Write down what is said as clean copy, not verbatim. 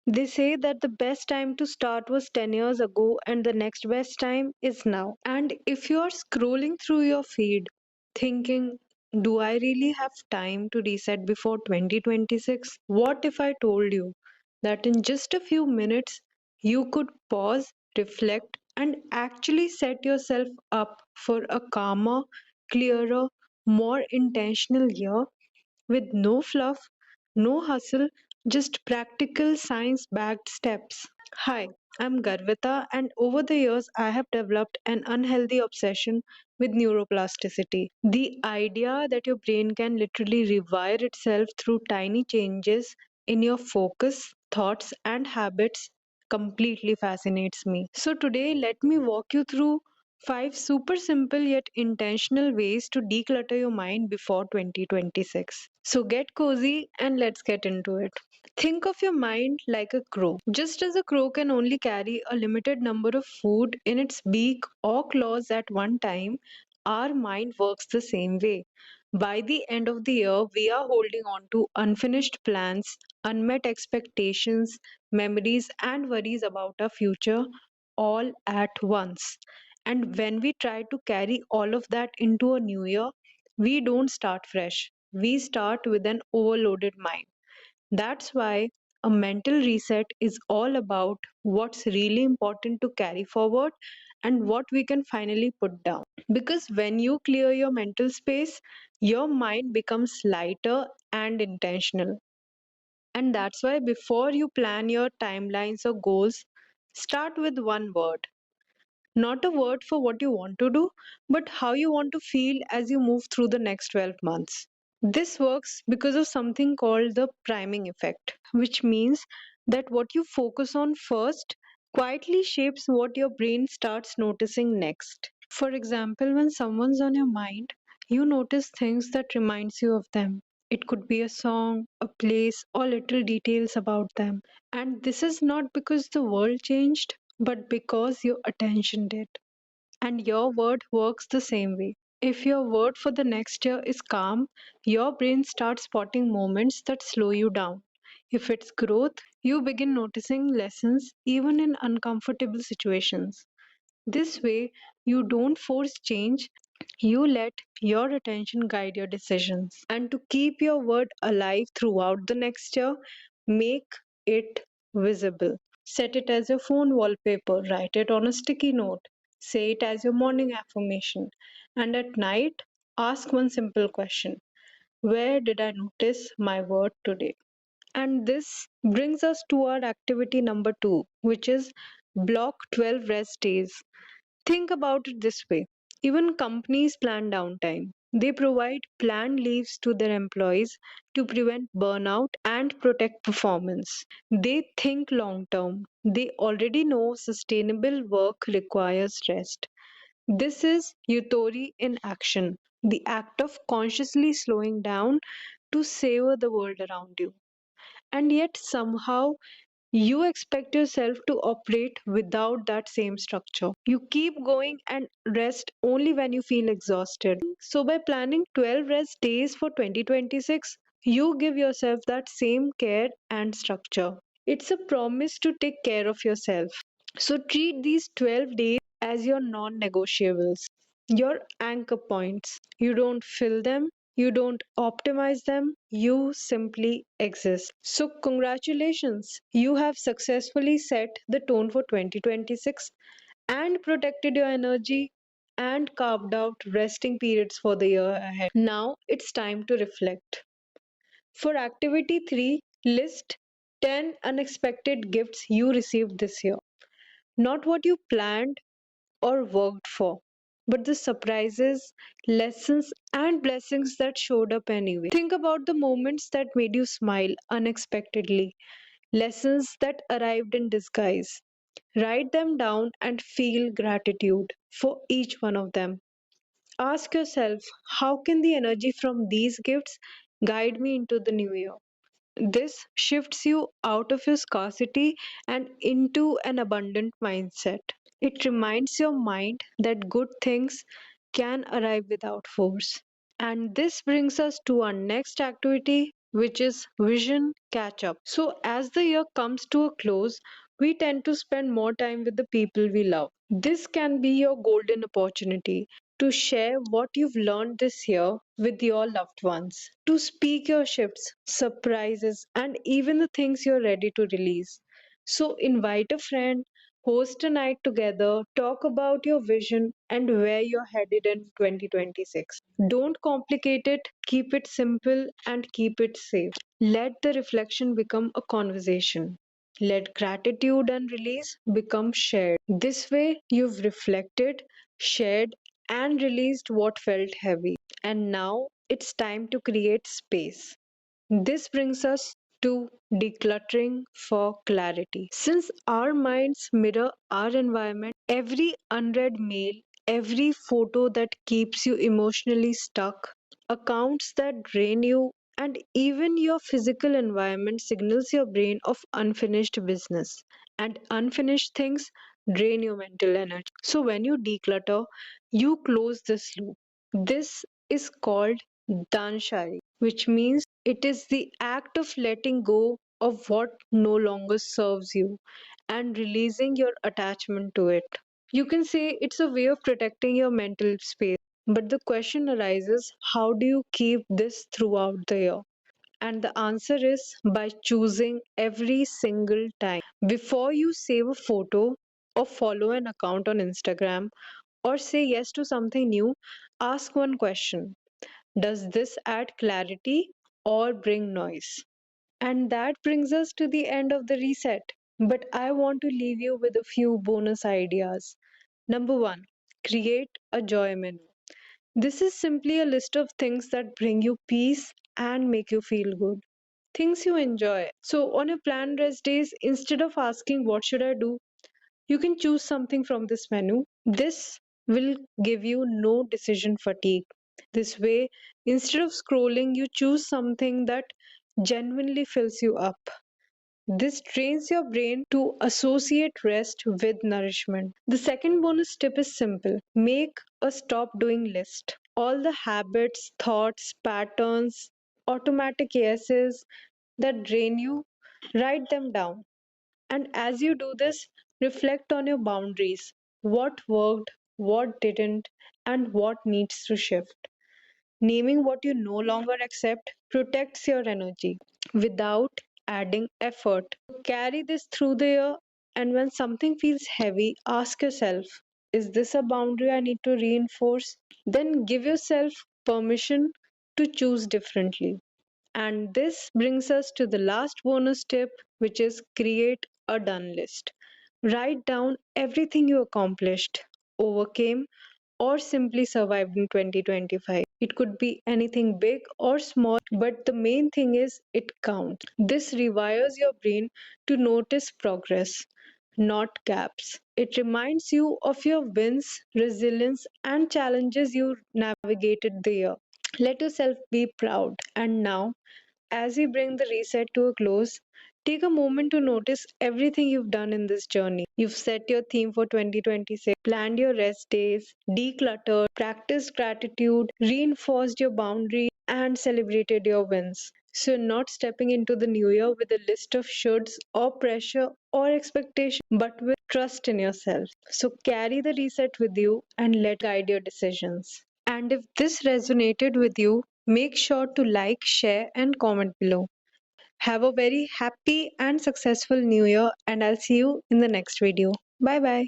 They say that the best time to start was 10 years ago and the next best time is now. And if you are scrolling through your feed thinking, do I really have time to reset before 2026? What if I told you that in just a few minutes you could pause, reflect, and actually set yourself up for a calmer, clearer, more intentional year with no fluff, no hustle, just practical science backed steps. Hi, I'm Garvita, and over the years, I have developed an unhealthy obsession with neuroplasticity. The idea that your brain can literally rewire itself through tiny changes in your focus, thoughts, and habits completely fascinates me. So, today, let me walk you through 5 super simple yet intentional ways to declutter your mind before 2026. So, get cozy and let's get into it. Think of your mind like a crow. Just as a crow can only carry a limited number of food in its beak or claws at one time, our mind works the same way. By the end of the year, we are holding on to unfinished plans, unmet expectations, memories, and worries about our future all at once. And when we try to carry all of that into a new year, we don't start fresh. We start with an overloaded mind. That's why a mental reset is all about what's really important to carry forward and what we can finally put down. Because when you clear your mental space, your mind becomes lighter and intentional. And that's why before you plan your timelines or goals, start with one word. Not a word for what you want to do, but how you want to feel as you move through the next 12 months. This works because of something called the priming effect, which means that what you focus on first quietly shapes what your brain starts noticing next. For example, when someone's on your mind, you notice things that reminds you of them. It could be a song, a place, or little details about them. And this is not because the world changed, but because your attention did. And your word works the same way. If your word for the next year is calm, your brain starts spotting moments that slow you down. If it's growth, you begin noticing lessons even in uncomfortable situations. This way, you don't force change, you let your attention guide your decisions. And to keep your word alive throughout the next year, make it visible. Set it as your phone wallpaper, write it on a sticky note, say it as your morning affirmation. And at night, ask one simple question: where did I notice my word today? And this brings us to our activity number 2, which is block 12 rest days. Think about it this way: even companies plan downtime. They provide planned leaves to their employees to prevent burnout and protect performance. They think long term. They already know sustainable work requires rest. This is yutori in action, the act of consciously slowing down to savor the world around you. And yet, somehow, you expect yourself to operate without that same structure. You keep going and rest only when you feel exhausted. So, by planning 12 rest days for 2026, you give yourself that same care and structure. It's a promise to take care of yourself. So, treat these 12 days as your non negotiables, your anchor points. You don't fill them, you don't optimize them, you simply exist. So, congratulations, you have successfully set the tone for 2026 and protected your energy and carved out resting periods for the year ahead. Now it's time to reflect. For activity 3, list 10 unexpected gifts you received this year. Not what you planned or worked for, but the surprises, lessons, and blessings that showed up anyway. Think about the moments that made you smile unexpectedly, lessons that arrived in disguise. Write them down and feel gratitude for each one of them. Ask yourself, how can the energy from these gifts guide me into the new year? This shifts you out of your scarcity and into an abundant mindset. It reminds your mind that good things can arrive without force. And this brings us to our next activity, which is vision catch up. So, as the year comes to a close, we tend to spend more time with the people we love. This can be your golden opportunity to share what you've learned this year with your loved ones, to speak your shifts, surprises, and even the things you're ready to release. So, invite a friend, host a night together, talk about your vision and where you're headed in 2026. Don't complicate it, keep it simple and keep it safe. Let the reflection become a conversation. Let gratitude and release become shared. This way, you've reflected, shared, and released what felt heavy. And now it's time to create space. This brings us to decluttering for clarity. Since our minds mirror our environment, every unread mail, every photo that keeps you emotionally stuck, accounts that drain you, and even your physical environment signals your brain of unfinished business. And unfinished things drain your mental energy. So when you declutter, you close this loop. This is called danshari, which means it is the act of letting go of what no longer serves you and releasing your attachment to it. You can say it's a way of protecting your mental space, but the question arises, how do you keep this throughout the year? And the answer is by choosing every single time. Before you save a photo or follow an account on Instagram or say yes to something new, ask one question: does this add clarity or bring noise? And that brings us to the end of the reset. But I want to leave you with a few bonus ideas. Number one, create a joy menu. This is simply a list of things that bring you peace and make you feel good. Things you enjoy. So, on your planned rest days, instead of asking, what should I do? You can choose something from this menu. This will give you no decision fatigue. This way, instead of scrolling, you choose something that genuinely fills you up. This trains your brain to associate rest with nourishment. The second bonus tip is simple: make a stop doing list. All the habits, thoughts, patterns, automatic yeses that drain you, write them down. And as you do this, reflect on your boundaries: what worked, what didn't, and what needs to shift. Naming what you no longer accept protects your energy without adding effort. Carry this through the year, and when something feels heavy, ask yourself, is this a boundary I need to reinforce? Then give yourself permission to choose differently. And this brings us to the last bonus tip, which is create a done list. Write down everything you accomplished, overcame, or simply survived in 2025. It could be anything big or small, but the main thing is it counts. This rewires your brain to notice progress, not gaps. It reminds you of your wins, resilience, and challenges you navigated the year. Let yourself be proud. And now, as we bring the reset to a close, take a moment to notice everything you've done in this journey. You've set your theme for 2026, planned your rest days, decluttered, practiced gratitude, reinforced your boundaries, and celebrated your wins. So, you're not stepping into the new year with a list of shoulds or pressure or expectation, but with trust in yourself. So, carry the reset with you and let guide your decisions. And if this resonated with you, make sure to like, share, and comment below. Have a very happy and successful new year, and I'll see you in the next video. Bye bye.